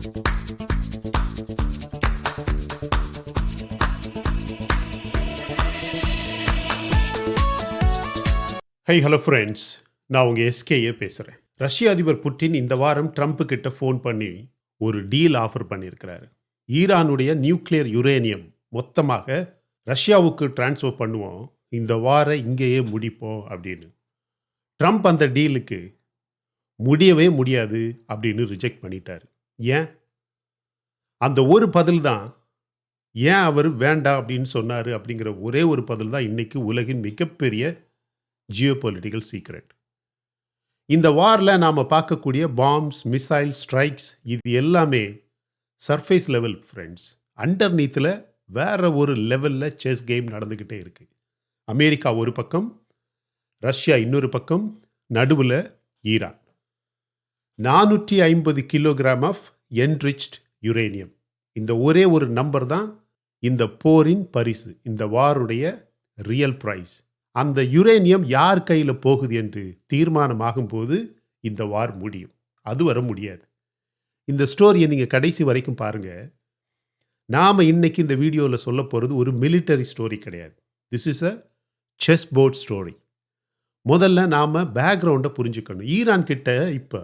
High hello friends, நான் உங்கள் எஸ்கேயே பேசுகிறேன். ரஷ்ய அதிபர் புட்டின் இந்த வாரம் ட்ரம்ப் கிட்ட ஃபோன் பண்ணி ஒரு டீல் ஆஃபர் பண்ணியிருக்கிறாரு. ஈரானுடைய நியூக்ளியர் யுரேனியம் மொத்தமாக ரஷ்யாவுக்கு டிரான்ஸ்ஃபர் பண்ணுவோம், இந்த வாரம் இங்கேயே முடிப்போம் அப்படின்னு. ட்ரம்ப் அந்த டீலுக்கு முடியவே முடியாது அப்படின்னு ரிஜெக்ட் பண்ணிட்டார். ஏன்? அந்த ஒரு பதில் தான் ஏன் அவர் வேண்டாம் அப்படின்னு சொன்னார் அப்படிங்கிற ஒரே ஒரு பதில் தான் இன்னைக்கு உலகின் மிகப்பெரிய ஜியோபொலிட்டிக்கல் சீக்ரெட். இந்த வாரில் நாம் பார்க்கக்கூடிய பாம்ஸ், மிசைல் ஸ்ட்ரைக்ஸ், இது எல்லாமே சர்ஃபேஸ் லெவல் ஃப்ரெண்ட்ஸ். அண்டர்நீத்தில் வேற ஒரு லெவலில் செஸ் கேம் நடந்துக்கிட்டே இருக்கு. அமெரிக்கா ஒரு பக்கம், ரஷ்யா இன்னொரு பக்கம், நடுவில் Iran. 450 kilogram of enriched uranium, இந்த ஒரே ஒரு நம்பர் தான் இந்த போரின் பரிசு, இந்த வாருடைய ரியல் பிரைஸ். அந்த யுரேனியம் யார் கையில் போகுது என்று தீர்மானமாகும் போது இந்த வார் முடியும். அது வர முடியாது. இந்த ஸ்டோரியை நீங்கள் கடைசி வரைக்கும் பாருங்கள். நாம் இன்னைக்கு இந்த வீடியோவில் சொல்ல போகிறது ஒரு மிலிட்டரி ஸ்டோரி கிடையாது. This is a chess board story. முதல்ல நாம் பேக்ரவுண்டை புரிஞ்சுக்கணும். ஈரான் கிட்ட இப்போ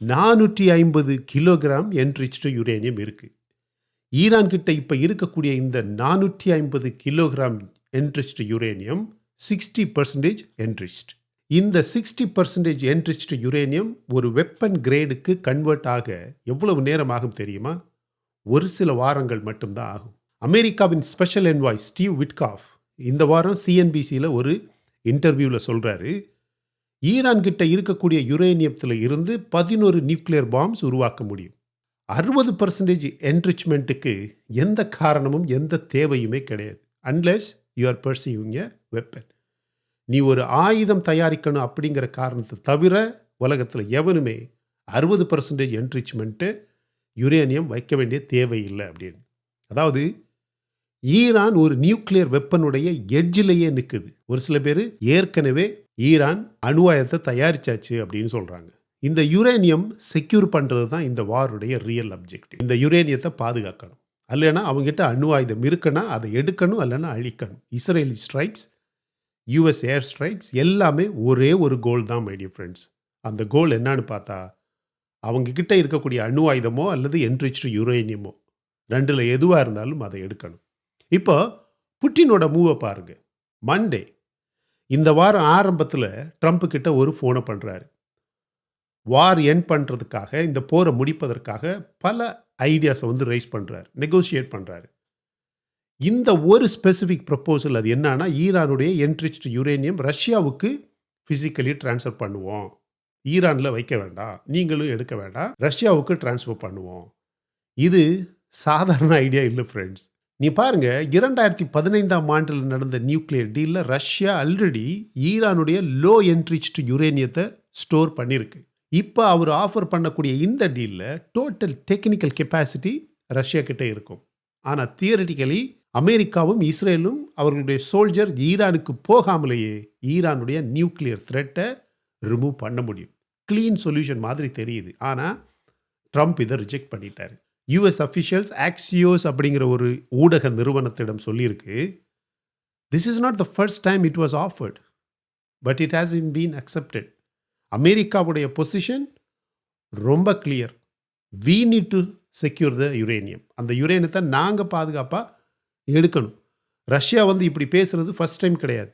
450 கிலோகிராம் என்ரிச்டு யுரேனியம் இருக்குது. ஈரான் கிட்ட இப்போ இருக்கக்கூடிய இந்த 450 கிலோகிராம் என்ரிச்டு யுரேனியம் 60% என்ரிச்ட். இந்த 60% என்ரிச்டு யுரேனியம் ஒரு வெப்பன் கிரேடுக்கு கன்வெர்ட் ஆக எவ்வளவு நேரம் ஆகும் தெரியுமா? ஒரு சில வாரங்கள் மட்டும்தான் ஆகும். அமெரிக்காவின் ஸ்பெஷல் என்வாய் ஸ்டீவ் விட்காஃப் இந்த வாரம் சிஎன்பிசியில் ஒரு இன்டர்வியூவில் சொல்கிறாரு, ஈரான் கிட்ட இருக்கக்கூடிய யுரேனியத்தில் இருந்து 11 நியூக்ளியர் பாம்ஸ் உருவாக்க முடியும். 60% என்ரிச்மெண்ட்டுக்கு எந்த காரணமும் எந்த தேவையுமே கிடையாது. Unless you are perceiving a weapon. நீ ஒரு ஆயுதம் தயாரிக்கணும் அப்படிங்கிற காரணத்தை தவிர உலகத்தில் எவனுமே 60% என்ரிச்மெண்ட்டு யுரேனியம் வைக்க வேண்டிய தேவையில்லை அப்படின்னு. அதாவது ஈரான் ஒரு நியூக்ளியர் வெப்பனுடைய எட்ஜிலேயே நிற்குது. ஒரு சில பேர் ஏற்கனவே ஈரான் அணு ஆயுதத்தை தயாரிச்சாச்சு அப்படின்னு சொல்கிறாங்க. இந்த யுரேனியம் செக்யூர் பண்ணுறது தான் இந்த வாருடைய ரியல் அப்ஜெக்டிவ். இந்த யுரேனியத்தை பாதுகாக்கணும். அல்லைன்னா அவங்ககிட்ட அணு ஆயுதம் இருக்குன்னா அதை எடுக்கணும், அல்லைன்னா அழிக்கணும். இஸ்ரேலி ஸ்ட்ரைக்ஸ், யூஎஸ் ஏர் ஸ்ட்ரைக்ஸ் எல்லாமே ஒரே ஒரு கோல் தான் மை டியர் ஃப்ரெண்ட்ஸ். அந்த கோல் என்னன்னு பார்த்தா அவங்கக்கிட்ட இருக்கக்கூடிய அணு ஆயுதமோ அல்லது என்ரிச்டு யுரேனியமோ, ரெண்டில் எதுவாக இருந்தாலும் அதை எடுக்கணும். இப்போ புட்டினோட மூவை பாருங்கள். மண்டே இந்த வாரம் ஆரம்பத்தில் ட்ரம்ப் கிட்ட ஒரு ஃபோனை பண்ணுறாரு. வார் எண்ட் பண்ணுறதுக்காக, இந்த போரை முடிப்பதற்காக பல ஐடியாஸை ரைஸ் பண்ணுறாரு, நெகோசியேட் பண்ணுறாரு. இந்த ஒரு ஸ்பெசிஃபிக் ப்ரப்போசல் அது என்னன்னா, ஈரானுடைய என்ரிச்டு யுரேனியம் ரஷ்யாவுக்கு ஃபிசிக்கலி ட்ரான்ஸ்ஃபர் பண்ணுவோம். ஈரானில் வைக்க வேண்டாம், நீங்களும் எடுக்க வேண்டாம், ரஷ்யாவுக்கு ட்ரான்ஸ்ஃபர் பண்ணுவோம். இது சாதாரண ஐடியா இல்லை ஃப்ரெண்ட்ஸ். நீ பாருங்க, 2015ஆம் ஆண்டில் நடந்த நியூக்ளியர் டீலில் ரஷ்யா ஆல்ரெடி ஈரானுடைய லோ என்ரிச்டு யுரேனியத்தை ஸ்டோர் பண்ணியிருக்கு. இப்போ அவர் ஆஃபர் பண்ணக்கூடிய இந்த டீலில் டோட்டல் டெக்னிக்கல் கெப்பாசிட்டி ரஷ்யா கிட்டே இருக்கும். ஆனால் தியரிட்டிக்கலி அமெரிக்காவும் இஸ்ரேலும் அவர்களுடைய சோல்ஜர் ஈரானுக்கு போகாமலேயே ஈரானுடைய நியூக்ளியர் த்ரெட்டை ரிமூவ் பண்ண முடியும். க்ளீன் சொல்யூஷன் மாதிரி தெரியுது. ஆனால் ட்ரம்ப் இதை ரிஜெக்ட் பண்ணிட்டார். யூஎஸ் அஃபிஷியல்ஸ் ஆக்சியோஸ் அப்படிங்கிற ஒரு ஊடக நிறுவனத்திடம் சொல்லியிருக்கு, this is not the first time it was offered, but it has been accepted. அமெரிக்காவுடைய பொசிஷன் ரொம்ப clear. We need to secure the uranium. அந்த யுரேனியத்தை நாங்கள் பாதுகாப்பாக எடுக்கணும். ரஷ்யா இப்படி பேசுகிறது ஃபர்ஸ்ட் டைம் கிடையாது.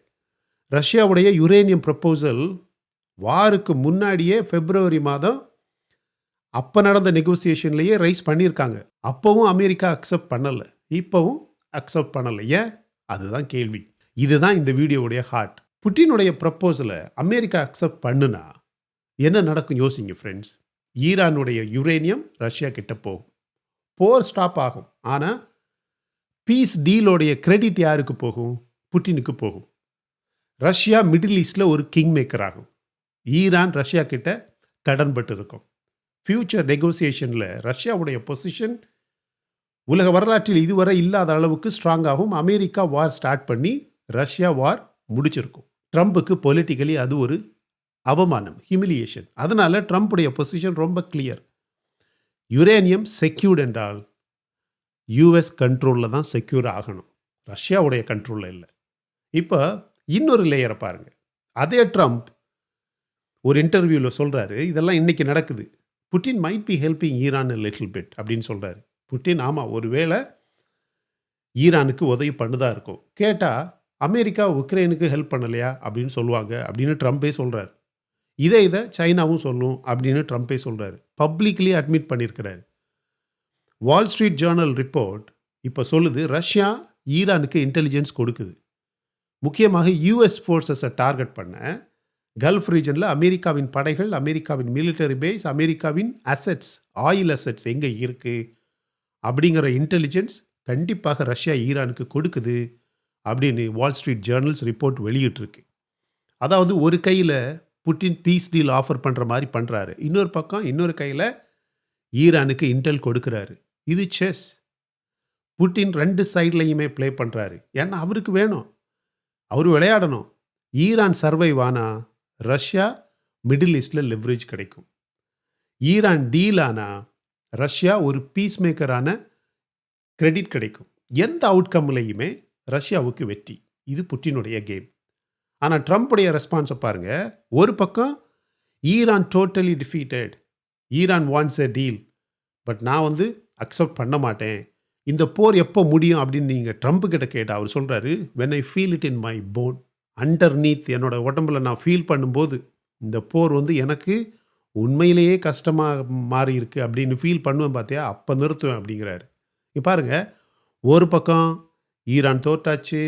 ரஷ்யாவுடைய யுரேனியம் ப்ரப்போசல் வாருக்கு முன்னாடியே பிப்ரவரி மாதம் அப்போ நடந்த நெகோசியேஷன்லேயே ரைஸ் பண்ணியிருக்காங்க. அப்போவும் அமெரிக்கா அக்செப்ட் பண்ணலை, இப்போவும் அக்செப்ட் பண்ணலை. ஏன்? அதுதான் கேள்வி. இதுதான் இந்த வீடியோவுடைய ஹார்ட். புட்டினுடைய ப்ரப்போசலை அமெரிக்கா அக்செப்ட் பண்ணுனா என்ன நடக்கும் யோசிங்க ஃப்ரெண்ட்ஸ். ஈரானுடைய யுரேனியம் ரஷ்யா கிட்ட போகும், போர் ஸ்டாப் ஆகும். ஆனால் பீஸ் டீலோடைய கிரெடிட் யாருக்கு போகும்? புட்டினுக்கு போகும். ரஷ்யா மிடில் ஈஸ்டில் ஒரு கிங் மேக்கர் ஆகும். ஈரான் ரஷ்யா கிட்ட கடன்பட்டு இருக்கும். ஃபியூச்சர் நெகோசியேஷனில் ரஷ்யாவுடைய பொசிஷன் உலக வரலாற்றில் இதுவரை இல்லாத அளவுக்கு ஸ்ட்ராங்காகவும் அமெரிக்கா வார் ஸ்டார்ட் பண்ணி ரஷ்யா வார் முடிச்சிருக்கும். ட்ரம்ப்புக்கு பொலிட்டிக்கலி அது ஒரு அவமானம், ஹியூமிலியேஷன். அதனால ட்ரம்ப்புடைய பொசிஷன் ரொம்ப கிளியர். யுரேனியம் செக்யூர்ட் என்றால் யூஎஸ் கண்ட்ரோலில் தான் செக்யூர் ஆகணும், ரஷ்யாவுடைய கண்ட்ரோலில் இல்லை. இப்போ இன்னொரு லேயரை பாருங்கள். அதே ட்ரம்ப் ஒரு இன்டர்வியூவில் சொல்கிறாரு, இதெல்லாம் இன்றைக்கி நடக்குது, Putin might be helping Iran little bit அப்படின்னு சொல்கிறாரு. புட்டின் ஆமாம் ஒருவேளை ஈரானுக்கு உதவி பண்ணுதா இருக்கும். கேட்டால் அமெரிக்கா உக்ரைனுக்கு ஹெல்ப் பண்ணலையா அப்படின்னு சொல்லுவாங்க அப்படின்னு ட்ரம்ப்பே சொல்கிறார். இதை சைனாவும் சொல்லும் அப்படின்னு ட்ரம்ப்பே சொல்கிறாரு. பப்ளிக்லி அட்மிட் பண்ணியிருக்கிறாரு. வால் ஸ்ட்ரீட் ஜேர்னல் ரிப்போர்ட் இப்போ சொல்லுது, ரஷ்யா ஈரானுக்கு இன்டெலிஜென்ஸ் கொடுக்குது. முக்கியமாக யூஎஸ் ஃபோர்ஸஸை டார்கெட் பண்ண கல்ஃப் ரீஜனில் அமெரிக்காவின் படைகள், அமெரிக்காவின் மிலிட்டரி பேஸ், அமெரிக்காவின் அசெட்ஸ், ஆயில் அசெட்ஸ் எங்கே இருக்குது அப்படிங்கிற இன்டெலிஜென்ஸ் கண்டிப்பாக ரஷ்யா ஈரானுக்கு கொடுக்குது அப்படின்னு வால் ஸ்ட்ரீட் ஜேர்னல்ஸ் ரிப்போர்ட் வெளியிட்டிருக்கு. அதாவது ஒரு கையில் புட்டின் பீஸ் டீல் ஆஃபர் பண்ணுற மாதிரி பண்ணுறாரு, இன்னொரு பக்கம் இன்னொரு கையில் ஈரானுக்கு இன்டெல் கொடுக்குறாரு. இது செஸ். புட்டின் ரெண்டு சைட்லையுமே ப்ளே பண்ணுறாரு. ஏன்னா அவருக்கு வேணும், அவர் விளையாடணும். ஈரான் சர்வைவ் ஆனால் ரஷ்யா மிடில் ஈஸ்டில் லெவரேஜ் கிடைக்கும். ஈரான் டீல் ஆனால் ரஷ்யா ஒரு பீஸ் மேக்கரான கிரெடிட் கிடைக்கும். எந்த அவுட்கம்லையுமே ரஷ்யாவுக்கு வெற்றி. இது புட்டினுடைய கேம். ஆனால் ட்ரம்ப்புடைய ரெஸ்பான்ஸை பாருங்கள். ஒரு பக்கம் Iran totally defeated, Iran wants a deal, but நான் அக்செப்ட் பண்ண மாட்டேன், இந்த போர் எப்போ முடியும் அப்படின்னு நீங்கள் ட்ரம்ப்பு கிட்ட கேட்டால் அவர் சொல்கிறாரு, when I feel it in my phone, underneath என்னோட உடம்புல நான் ஃபீல் பண்ணும்போது இந்த போர் எனக்கு உண்மையிலேயே கஷ்டமாக மாறி இருக்கு அப்படின்னு ஃபீல் பண்ணுவேன் பார்த்தியா, அப்போ நிறுத்துவேன் அப்படிங்கிறாரு. இப்போ பாருங்கள், ஒரு பக்கம் ஈரான் தோட்டாச்சு,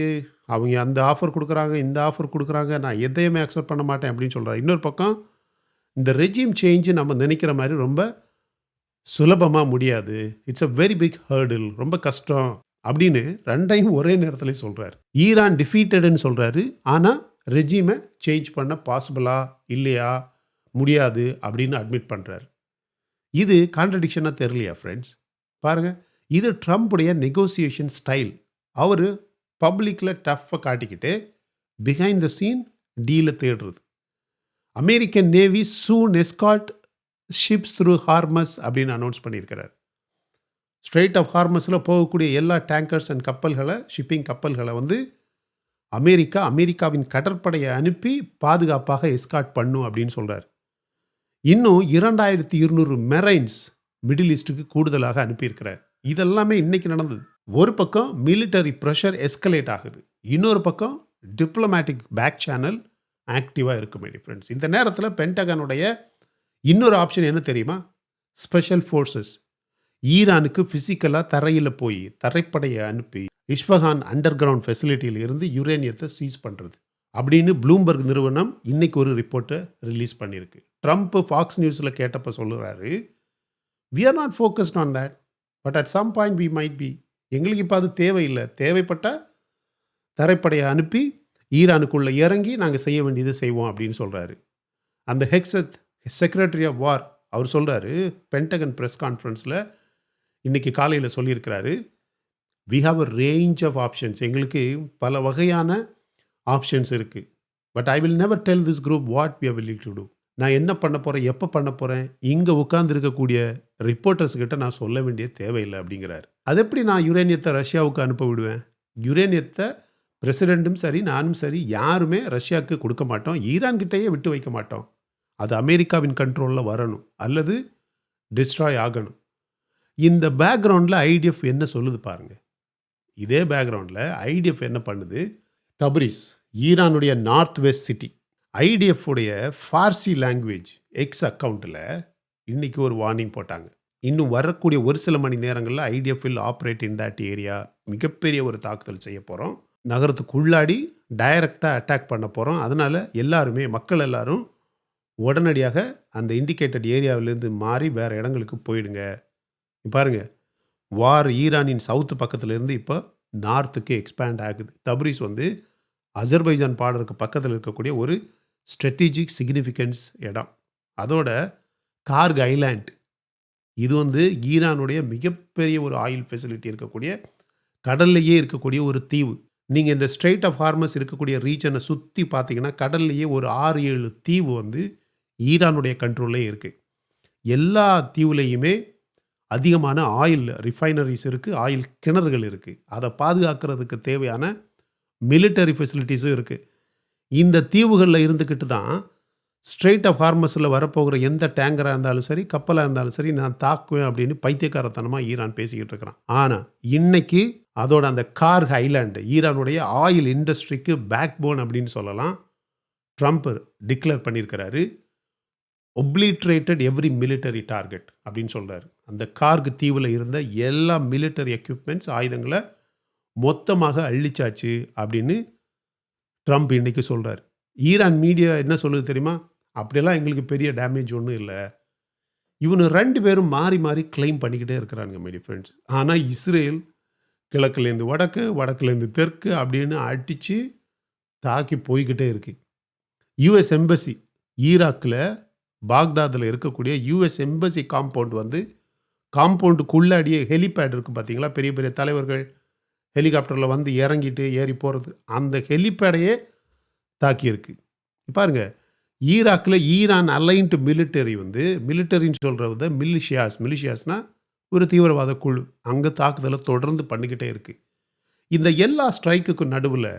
அவங்க அந்த ஆஃபர் கொடுக்குறாங்க, இந்த ஆஃபர் கொடுக்குறாங்க, நான் எதையுமே அக்செப்ட் பண்ண மாட்டேன் அப்படின்னு சொல்கிறார். இன்னொரு பக்கம் இந்த ரெஜிம் சேஞ்சு நம்ம நினைக்கிற மாதிரி ரொம்ப சுலபமாக முடியாது, இட்ஸ் அ வெரி பிக் ஹர்டில், ரொம்ப கஷ்டம் அப்படின்னு ரெண்டையும் ஒரே நேரத்தில் சொல்கிறார். ஈரான் டிஃபீட்டடுன்னு சொல்கிறாரு, ஆனால் ரெஜிமை சேஞ்ச் பண்ண பாசிபிளா இல்லையா, முடியாது அப்படின்னு அட்மிட் பண்ணுறாரு. இது கான்ட்ரடிக்ஷனாக தெரியலையா ஃப்ரெண்ட்ஸ்? பாருங்கள், இது ட்ரம்ப்புடைய நெகோசியேஷன் ஸ்டைல். அவர் பப்ளிக்கில் டஃப்பை காட்டிக்கிட்டு பிஹைண்ட் த சீன் டீலை தேடுறது. அமெரிக்கன் நேவி சூன் எஸ்கார்ட் ஷிப்ஸ் த்ரூ ஹார்மஸ் அப்படின்னு அனௌன்ஸ் பண்ணியிருக்கிறார். ஸ்ட்ரெயிட் ஆஃப் ஹார்மஸில் போகக்கூடிய எல்லா டேங்கர்ஸ் அண்ட் கப்பல்களை, ஷிப்பிங் கப்பல்களை அமெரிக்காவின் கடற்படையை அனுப்பி பாதுகாப்பாக எஸ்கார்ட் பண்ணும் அப்படின்னு சொல்கிறார். இன்னும் 2200 மெரைன்ஸ் மிடில் ஈஸ்ட்டுக்கு கூடுதலாக அனுப்பியிருக்கிறார். இதெல்லாமே இன்னைக்கு நடந்தது. ஒரு பக்கம் மிலிட்டரி ப்ரெஷர் எஸ்கலேட் ஆகுது, இன்னொரு பக்கம் டிப்ளமேட்டிக் பேக் சேனல் ஆக்டிவாக இருக்கும் ஃப்ரெண்ட்ஸ். இந்த நேரத்தில் பென்டகனுடைய இன்னொரு ஆப்ஷன் என்ன தெரியுமா? ஸ்பெஷல் ஃபோர்ஸஸ் ஈரானுக்கு ஃபிசிக்கலாக தரையில் போய் தரைப்படையை அனுப்பி இஸ்ஃபஹான் அண்டர் கிரவுண்ட் ஃபெசிலிட்டியில் இருந்து யுரேனியத்தை சீஸ் பண்ணுறது அப்படின்னு ப்ளூம்பர்க் நிறுவனம் இன்னைக்கு ஒரு ரிப்போர்ட்டை ரிலீஸ் பண்ணியிருக்கு. ட்ரம்ப் ஃபாக்ஸ் நியூஸில் கேட்டப்போ சொல்லுறாரு, we are not focused on that, but at some point we might be. எங்களுக்கு இப்போ அது தேவையில்லை, தேவைப்பட்டால் தரைப்படையை அனுப்பி ஈரானுக்குள்ளே இறங்கி நாங்கள் செய்ய வேண்டியது செய்வோம் அப்படின்னு சொல்கிறாரு. அந்த ஹெக்ஸத் செக்ரட்டரி ஆஃப் வார் அவர் சொல்கிறாரு, பென்டகன் ப்ரெஸ் கான்ஃபரன்ஸில் இன்றைக்கி காலையில் சொல்லியிருக்கிறாரு, we have a range of options, எங்களுக்கு பல வகையான ஆப்ஷன்ஸ் இருக்குது, but I will never tell this group what we are willing to do. நான் என்ன பண்ண போகிறேன், எப்போ பண்ண போகிறேன், இங்கே உட்கார்ந்து இருக்கக்கூடிய ரிப்போர்ட்டர்ஸ்கிட்ட நான் சொல்ல வேண்டிய தேவையில்லை அப்படிங்கிறார். அது எப்படி நான் யுரேனியத்தை ரஷ்யாவுக்கு அனுப்ப விடுவேன்? யுரேனியத்தை பிரசிடெண்ட்டும் சரி நானும் சரி யாருமே ரஷ்யாவுக்கு கொடுக்க மாட்டோம், ஈரான்கிட்டையே விட்டு வைக்க மாட்டோம். அது அமெரிக்காவின் கண்ட்ரோலில் வரணும் அல்லது டிஸ்ட்ராய் ஆகணும். இந்த பேக்ரவுண்டில் ஐடிஎஃப் என்ன சொல்லுது பாருங்கள். இதே பேக்ரவுண்டில் ஐடிஎஃப் என்ன பண்ணுது? தப்ரிஸ், ஈரானுடைய நார்த் வெஸ்ட் சிட்டி, ஐடிஎஃப் உடைய ஃபார்சி லாங்குவேஜ் எக்ஸ் அக்கௌண்ட்டில் இன்னைக்கு ஒரு வார்னிங் போட்டாங்க. இன்னும் வரக்கூடிய ஒரு சில மணி நேரங்களில் IDF will operate in that area, மிகப்பெரிய ஒரு தாக்குதல் செய்ய போகிறோம், நகரத்துக்குள்ளாடி டைரக்டாக அட்டாக் பண்ண போகிறோம், அதனால் எல்லாருமே மக்கள் எல்லாரும் உடனடியாக அந்த இண்டிகேட்டட் ஏரியாவிலேருந்து மாறி வேறு இடங்களுக்கு போயிடுங்க. பாருங்கள், வார் ஈரானின் சவுத்து பக்கத்துலேருந்து இப்போ நார்த்துக்கு எக்ஸ்பேண்ட் ஆகுது. தப்ரிஸ் அசர்பைஜான் பார்டருக்கு பக்கத்தில் இருக்கக்கூடிய ஒரு ஸ்ட்ராட்டஜிக் சிக்னிஃபிகன்ஸ் இடம். அதோட கார்க் ஐலாண்ட், இது ஈரானுடைய மிகப்பெரிய ஒரு ஆயில் ஃபெசிலிட்டி இருக்கக்கூடிய கடல்லையே இருக்கக்கூடிய ஒரு தீவு. நீங்கள் இந்த ஸ்ட்ரெயிட் ஆஃப் ஹார்மஸ் இருக்கக்கூடிய ரீஜனை சுற்றி பார்த்தீங்கன்னா கடல்லையே ஒரு 6-7 தீவு ஈரானுடைய கண்ட்ரோல்லே இருக்குது. எல்லா தீவுலையுமே அதிகமான ஆயில் ரிஃபைனரிஸ் இருக்குது, ஆயில் கிணறுகள் இருக்குது. அதை பாதுகாக்கிறதுக்கு தேவையான மிலிட்டரி ஃபெசிலிட்டிஸும் இருக்குது. இந்த தீவுகளில் இருந்துக்கிட்டு தான் ஸ்ட்ரெய்ட் ஆஃப் ஹார்மஸில் வரப்போகிற எந்த டேங்கராக இருந்தாலும் சரி, கப்பலாக இருந்தாலும் சரி, நான் தாக்குவேன் அப்படின்னு பைத்தியக்காரத்தனமாக ஈரான் பேசிக்கிட்டு இருக்கிறான். ஆனால் இன்னைக்கு அதோட அந்த கார்க் ஐலாண்டு, ஈரானுடைய ஆயில் இண்டஸ்ட்ரிக்கு பேக் போன் அப்படின்னு சொல்லலாம், ட்ரம்ப் டிக்ளேர் பண்ணியிருக்கிறாரு. ஒப்ளிட்ரேட்டட் எவ்ரி மிலிட்டரி டார்கெட் அப்படின்னு சொல்கிறாரு. அந்த கார்க் தீவில் இருந்த எல்லா மிலிட்டரி எக்யூப்மெண்ட்ஸ், ஆயுதங்களை மொத்தமாக அழிச்சாச்சு அப்படின்னு ட்ரம்ப் இன்னைக்கு சொல்கிறார். ஈரான் மீடியா என்ன சொல்லுது தெரியுமா? அப்படியெல்லாம் எங்களுக்கு பெரிய டேமேஜ் ஒன்றும் இல்லை. இவனு 2 பேரும் மாறி மாறி கிளைம் பண்ணிக்கிட்டே இருக்கிறானுங்க மை டியர் ஃப்ரெண்ட்ஸ். ஆனால் இஸ்ரேல் கிழக்குலேருந்து வடக்கு, வடக்குலேருந்து தெற்கு அப்படின்னு அடித்து தாக்கி போய்கிட்டே இருக்கு. யூஎஸ் எம்பசி ஈராக்கில் பாக்தாதில் இருக்கக்கூடிய யூஎஸ் எம்பசி காம்பவுண்ட் வந்து காம்பவுண்டுக்குள்ளாடியே ஹெலிபேட் இருக்குது பார்த்தீங்களா? பெரிய பெரிய தலைவர்கள் ஹெலிகாப்டரில் வந்து இறங்கிட்டு ஏறி போகிறது, அந்த ஹெலிபேடையே தாக்கியிருக்கு. பாருங்க, ஈராக்கில் ஈரான் அலைன்டு மிலிட்டரி வந்து, மிலிட்டரின்னு சொல்கிறத மிலிஷியாஸ்னா ஒரு தீவிரவாத குழு, அங்கே தாக்குதலை தொடர்ந்து பண்ணிக்கிட்டே இருக்கு. இந்த எல்லா ஸ்ட்ரைக்குக்கும் நடுவில்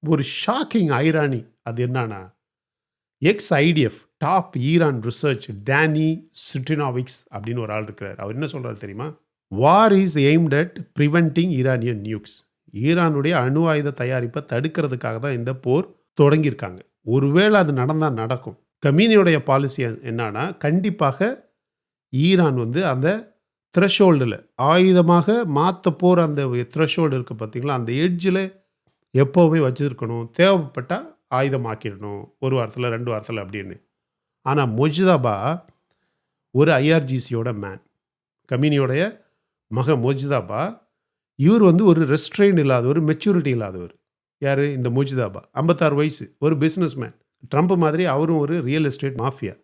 ஒரு ஷாக்கிங் ஐரானி, அது என்னன்னா, ex IDF top Iran research Danny Citrinowicz அப்படின்னு ஒரு ஆள் இருக்கிறார். அவர் என்ன சொல்கிறார் தெரியுமா? War is aimed at preventing Iranian nukes. ஈரானுடைய அணு ஆயுத தயாரிப்பை தடுக்கிறதுக்காக தான் இந்த போர் தொடங்கியிருக்காங்க. ஒருவேளை அது நடந்தால் நடக்கும். கமீனியோடைய பாலிசி என்னன்னா, கண்டிப்பாக ஈரான் வந்து அந்த த்ரெஷோல்டில் ஆயுதமாக மாற்ற போகிற அந்த த்ரெஷோல்டு இருக்குது பார்த்தீங்களா, அந்த எட்ஜில் எப்போவுமே வச்சுருக்கணும். தேவைப்பட்டால் ஆயுதமாக்கிடணும், 1 வாரத்தில் 2 வாரத்தில் அப்படின்னு. ஆனால் மொஜிதாபா ஒரு ஐஆர்ஜிசியோட மேன், கமீனியோடைய மக மொஜிதாபா, இவர் வந்து ஒரு ரெஸ்ட்ரெயின் இல்லாதவர், மெச்சூரிட்டி இல்லாதவர். யார்? இந்த மொஜிதாபா. 56 வயசு, ஒரு பிஸ்னஸ் மேன். ட்ரம்ப் மாதிரி அவரும் ஒரு ரியல் எஸ்டேட் மாஃபியா.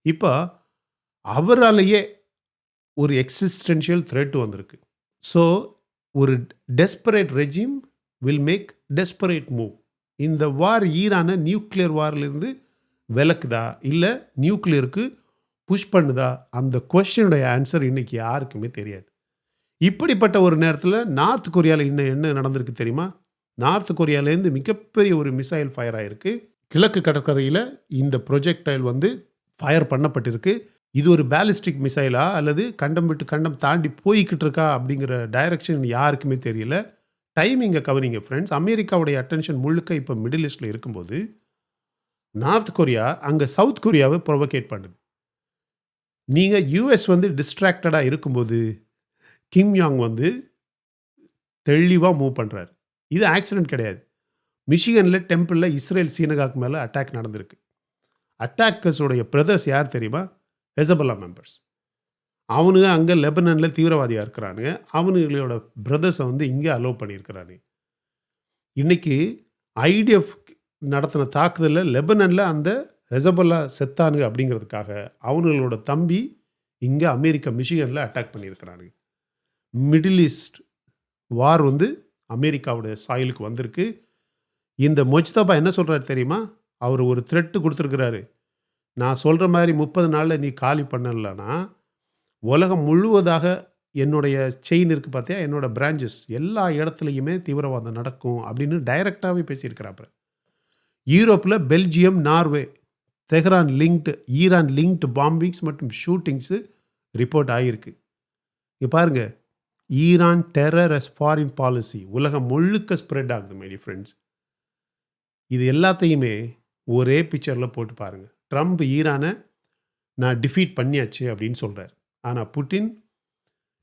இப்போ அவராலேயே ஒரு எக்ஸிஸ்டென்ஷியல் த்ரெட் வந்திருக்கு. ஸோ ஒரு desperate regime will make desperate move. இந்த வார் ஈரானை நியூக்ளியர் வாரிலிருந்து விலக்குதா இல்லை நியூக்ளியருக்கு புஷ் பண்ணுதா? அந்த கொஸ்டினுடைய ஆன்சர் இன்னைக்கு யாருக்குமே தெரியாது. இப்படிப்பட்ட ஒரு நேரத்தில் நார்த் கொரியாவில் இன்னும் என்ன நடந்திருக்கு தெரியுமா? நார்த் கொரியாவிலேருந்து மிகப்பெரிய ஒரு மிசைல் ஃபயர் ஆகிருக்கு. கிழக்கு கடற்கரையில் இந்த ப்ரொஜெக்டைல் வந்து ஃபயர் பண்ணப்பட்டிருக்கு. இது ஒரு பேலிஸ்டிக் மிசைலா அல்லது கண்டம் விட்டு கண்டம் தாண்டி போய்கிட்டு இருக்கா அப்படிங்கிற டைரக்ஷன் யாருக்குமே தெரியல. டைமிங்கை கவனிங்க ஃப்ரெண்ட்ஸ். அமெரிக்காவுடைய அட்டென்ஷன் முழுக்க இப்போ மிடில் ஈஸ்டில் இருக்கும்போது நார்த் கொரியா அங்கே சவுத் கொரியாவை ப்ரொவோகேட் பண்ணுது. நீங்கள் யூஎஸ் வந்து டிஸ்ட்ராக்டடாக இருக்கும்போது கிம் யாங் வந்து தெளிவாக மூவ் பண்ணுறாரு. இது ஆக்சிடென்ட் கிடையாது. மிஷிகனில் டெம்பிளில் இஸ்ரேல் சீனகாக்கு மேலே அட்டாக் நடந்திருக்கு. அட்டாக்கர்ஸோடைய பிரதர்ஸ் யார் தெரியுமா? Hezbollah members. அவனுங்க அங்கே லெபனனில் தீவிரவாதியாக இருக்கிறானுங்க. அவனுங்களோட பிரதர்ஸை வந்து இங்கே அலோவ் பண்ணியிருக்கிறானுங்க. இன்றைக்கி ஐடிஎஃப் நடத்தின தாக்குதலில் லெபனனில் அந்த ஹெசபல்லா செத்தானுங்க அப்படிங்கிறதுக்காக அவங்களோட தம்பி இங்கே அமெரிக்கா மிஷிகனில் அட்டாக் பண்ணியிருக்கிறானுங்க. மிடில் ஈஸ்ட் வார் வந்து அமெரிக்காவுடைய சாயிலுக்கு வந்திருக்கு. இந்த மொஜ்தபா என்ன சொல்கிறாரு தெரியுமா? அவர் ஒரு த்ரெட்டு கொடுத்துருக்கிறாரு. நான் சொல்கிற மாதிரி 30 நாளில் நீ காலி பண்ணலன்னா உலகம் முழுவதாக என்னுடைய செயின் இருக்குது பார்த்தியா, என்னோட பிரான்ச்சஸ் எல்லா இடத்துலையுமே தீவிரவாதம் நடக்கும் அப்படின்னு டைரெக்டாகவே பேசியிருக்கிறாப்புல. யூரோப்பில் Belgium, Norway, Tehran linked Iran linked bombings மற்றும் ஷூட்டிங்ஸு ரிப்போர்ட் ஆகியிருக்கு. இங்கே பாருங்கள், Iran terror as foreign policy உலகம் முழுக்க ஸ்ப்ரெட் ஆகுது மை டியர் ஃப்ரெண்ட்ஸ். இது எல்லாத்தையுமே ஒரே பிக்சரில் போட்டு பாருங்கள். ட்ரம்ப் ஈரானை நான் டிஃபீட் பண்ணியாச்சு அப்படின்னு சொல்கிறார். ஆனால் புட்டின்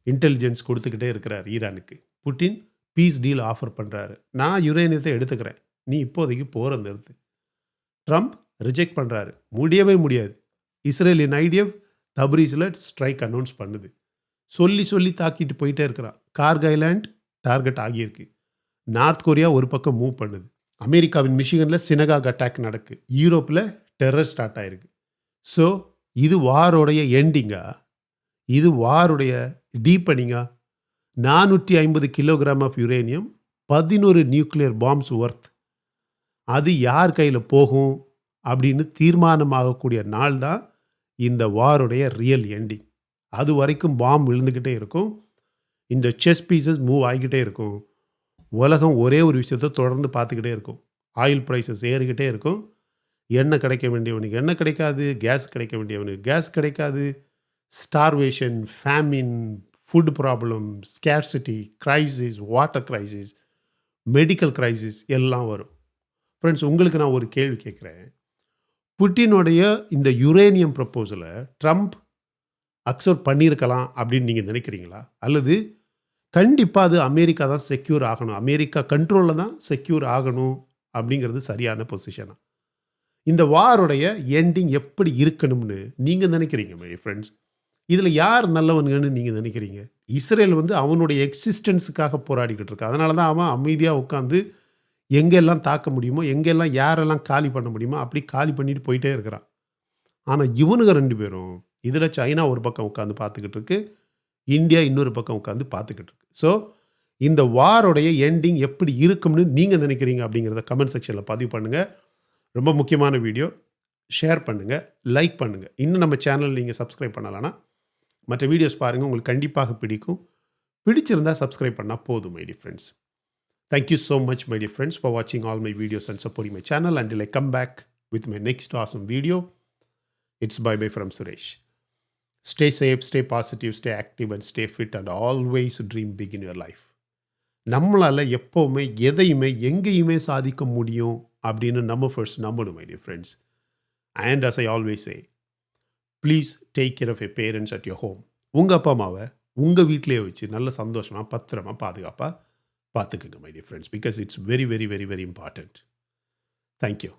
இன்டெலிஜென்ஸ் கொடுத்துக்கிட்டே இருக்கிறார் ஈரானுக்கு. புட்டின் பீஸ் டீல் ஆஃபர் பண்ணுறாரு. நான் யுரேனியத்தை எடுத்துக்கிறேன், நீ இப்போதைக்கு போகிற நிறுத்து. ட்ரம்ப் ரிஜெக்ட் பண்ணுறாரு. முடியவே முடியாது. இஸ்ரேலின் ஐடிஎஃப் தப்ரீஸில் ஸ்ட்ரைக் அனௌன்ஸ் பண்ணுது. சொல்லி சொல்லி தாக்கிட்டு போயிட்டே இருக்கிறான். கார்க் ஐலாண்ட் டார்கெட் ஆகியிருக்கு. நார்த் கொரியா ஒரு பக்கம் மூவ் பண்ணுது. அமெரிக்காவின் மிஷிகனில் சினகாக் அட்டாக் நடக்கு. யூரோப்பில் டெரர் ஸ்டார்ட் ஆகிருக்கு. ஸோ இது வாரோடைய எண்டிங்கா? இது வாருடைய டீப்பனிங்கா? 450 kilogram of uranium, 11 nuclear bombs worth. அது யார் கையில் போகும் அப்படின்னு தீர்மானமாகக்கூடிய நாள் தான் இந்த வாருடைய ரியல் எண்டிங். அது வரைக்கும் பாம் விழுந்துக்கிட்டே இருக்கும். இந்த செஸ் பீசஸ் மூவ் ஆகிக்கிட்டே இருக்கும். உலகம் ஒரே ஒரு விஷயத்த தொடர்ந்து பார்த்துக்கிட்டே இருக்கும். ஆயில் ப்ரைஸஸ் ஏறிக்கிட்டே இருக்கும். எண்ணெய் கிடைக்க வேண்டியவனுக்கு எண்ணெய் கிடைக்காது, கேஸ் கிடைக்க வேண்டியவனுக்கு கேஸ் கிடைக்காது. Starvation, famine, food problem, scarcity, crisis, water crisis, medical crisis எல்லாம் வரும். ஃப்ரெண்ட்ஸ், உங்களுக்கு நான் ஒரு கேள்வி கேட்குறேன். புட்டினுடைய இந்த யுரேனியம் ப்ரப்போசலை ட்ரம்ப் அக்செப்ட் பண்ணியிருக்கலாம் அப்படின்னு நீங்கள் நினைக்கிறீங்களா? அல்லது கண்டிப்பாக அது அமெரிக்கா தான் செக்யூர் ஆகணும், அமெரிக்கா கண்ட்ரோலில் தான் செக்யூர் ஆகணும் அப்படிங்கிறது சரியான பொசிஷனா? இந்த வாருடைய எண்டிங் எப்படி இருக்கணும்னு நீங்கள் நினைக்கிறீங்க மை ஃப்ரெண்ட்ஸ்? இதில் யார் நல்லவனுங்கன்னு நீங்கள் நினைக்கிறீங்க? இஸ்ரேல் வந்து அவனுடைய எக்ஸிஸ்டன்ஸுக்காக போராடிக்கிட்டு இருக்கு. அதனால தான் அவன் அமைதியாக உட்காந்து எங்கெல்லாம் தாக்க முடியுமோ, எங்கெல்லாம் யாரெல்லாம் காலி பண்ண முடியுமோ அப்படி காலி பண்ணிட்டு போயிட்டே இருக்கிறான். ஆனால் இவனுங்க 2 பேரும், இதில் சைனா ஒரு பக்கம் உட்காந்து பார்த்துக்கிட்டு இருக்கு, இந்தியா இன்னொரு பக்கம் உட்காந்து பார்த்துக்கிட்டு இருக்கு. ஸோ இந்த வாரோடைய எண்டிங் எப்படி இருக்கும்னு நீங்கள் நினைக்கிறீங்க அப்படிங்கிறத கமெண்ட் செக்ஷனில் பதிவு பண்ணுங்கள். ரொம்ப முக்கியமான வீடியோ. ஷேர் பண்ணுங்கள், லைக் பண்ணுங்கள். இன்னும் நம்ம சேனல் நீங்கள் சப்ஸ்கிரைப் பண்ணலைன்னா மற்ற வீடியோஸ் பாருங்கள், உங்களுக்கு கண்டிப்பாக பிடிக்கும். பிடிச்சிருந்தால் சப்ஸ்கிரைப் பண்ணால் போதும் my dear friends. Thank you so much my dear friends for watching all my videos and supporting my channel. Until I come back with my next awesome video, it's bye from Suresh. Stay safe, stay positive, stay active and stay fit and always dream big in your life. நம்மளால் எப்போவுமே எதையுமே எங்கேயுமே சாதிக்க முடியும் அப்படின்னு நம்ம first நம்பணும் my dear friends. And as I always say, please take care of your parents at your home. உங்கள் அப்பா அம்மாவை உங்கள் வீட்டிலேயே வச்சு நல்ல சந்தோஷமாக பத்திரமா பாதுகாப்பாக பார்த்துக்குங்க my dear friends, because it's very, very, very, very important. Thank you.